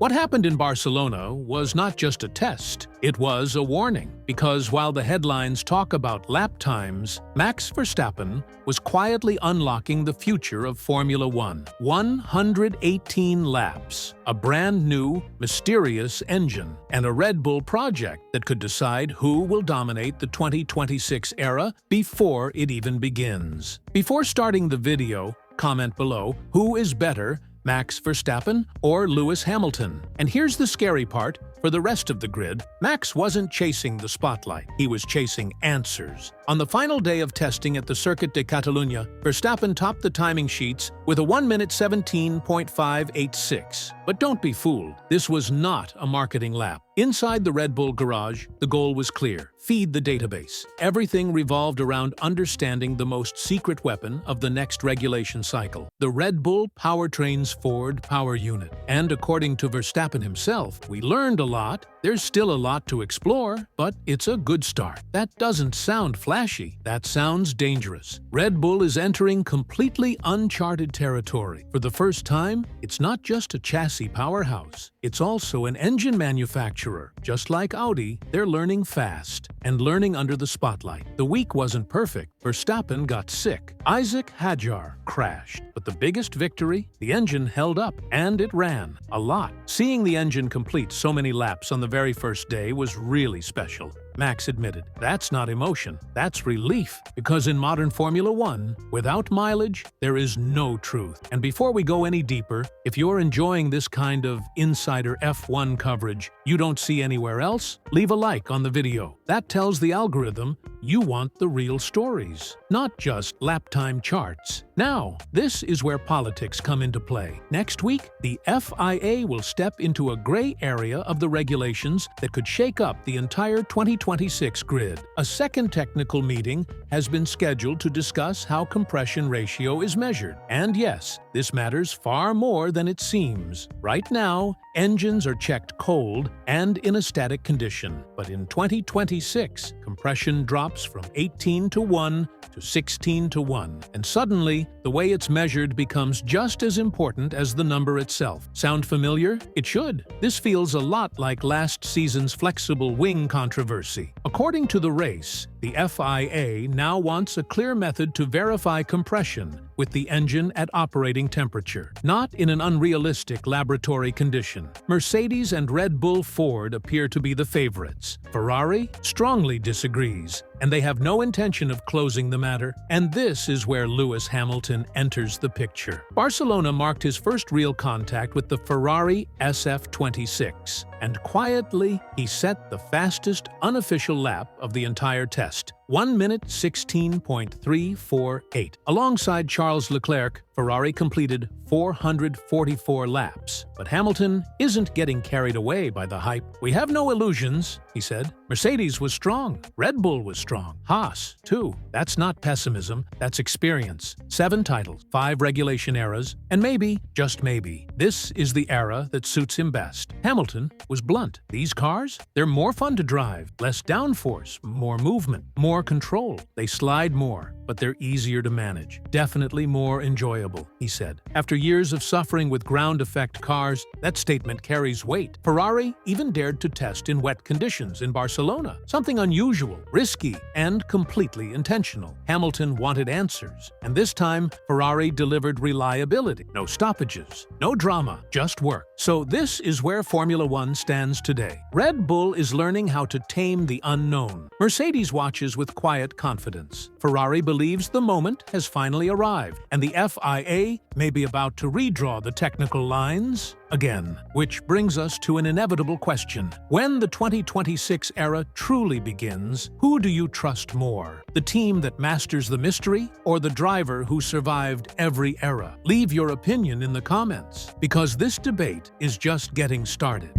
What happened in Barcelona was not just a test, it was a warning. Because while the headlines talk about lap times, Max Verstappen was quietly unlocking the future of Formula One. 118 laps, a brand new, mysterious engine, and a Red Bull project that could decide who will dominate the 2026 era before it even begins. Before starting the video, comment below who is better, Max Verstappen or Lewis Hamilton. And here's the scary part. For the rest of the grid, Max wasn't chasing the spotlight, he was chasing answers. On the final day of testing at the Circuit de Catalunya, Verstappen topped the timing sheets with a 1 minute 17.586. But don't be fooled, this was not a marketing lap. Inside the Red Bull garage, the goal was clear: feed the database. Everything revolved around understanding the most secret weapon of the next regulation cycle, the Red Bull Powertrain's Ford Power Unit. And according to Verstappen himself, we learned a lot. There's still a lot to explore, but it's a good start. That doesn't sound flashy. That sounds dangerous. Red Bull is entering completely uncharted territory. For the first time, it's not just a chassis powerhouse. It's also an engine manufacturer. Just like Audi, they're learning fast and learning under the spotlight. The week wasn't perfect. Verstappen got sick. Isaac Hadjar crashed. But the biggest victory? The engine held up, and it ran. A lot. Seeing the engine complete so many laps on the very first day was really special. Max admitted, that's not emotion, that's relief. Because in modern Formula One, without mileage, there is no truth. And before we go any deeper, if you're enjoying this kind of insider F1 coverage you don't see anywhere else, leave a like on the video. That tells the algorithm you want the real stories, not just lap time charts. Now, this is where politics come into play. Next week, the FIA will step into a gray area of the regulations that could shake up the entire 2026 grid. A second technical meeting has been scheduled to discuss how compression ratio is measured. And yes, this matters far more than it seems. Right now, engines are checked cold and in a static condition. But in 2026, compression drops from 18:1 to 16:1. And suddenly, the way it's measured becomes just as important as the number itself. Sound familiar? It should. This feels a lot like last season's flexible wing controversy. According to the race, the FIA now wants a clear method to verify compression with the engine at operating temperature, not in an unrealistic laboratory condition. Mercedes and Red Bull Ford appear to be the favorites. Ferrari strongly disagrees, and they have no intention of closing the matter. And this is where Lewis Hamilton enters the picture. Barcelona marked his first real contact with the Ferrari SF26, and quietly, he set the fastest unofficial lap of the entire test. 1 minute 16.348. Alongside Charles Leclerc, Ferrari completed 444 laps. But Hamilton isn't getting carried away by the hype. We have no illusions, he said. Mercedes was strong. Red Bull was strong. Haas, too. That's not pessimism, that's experience. 7 titles, 5 regulation eras, and maybe, just maybe, this is the era that suits him best. Hamilton was blunt. These cars, they're more fun to drive, less downforce, more movement, more control. They slide more, but they're easier to manage. Definitely more enjoyable, he said. After years of suffering with ground effect cars, that statement carries weight. Ferrari even dared to test in wet conditions in Barcelona, something unusual, risky, and completely intentional. Hamilton wanted answers, and this time Ferrari delivered reliability. No stoppages, no drama, just work. So this is where Formula One stands today. Red Bull is learning how to tame the unknown. Mercedes watches with quiet confidence. Ferrari believes the moment has finally arrived, and the FIA may be about to redraw the technical lines again. Which brings us to an inevitable question. When the 2026 era truly begins, who do you trust more? The team that masters the mystery, or the driver who survived every era? Leave your opinion in the comments, because this debate is just getting started.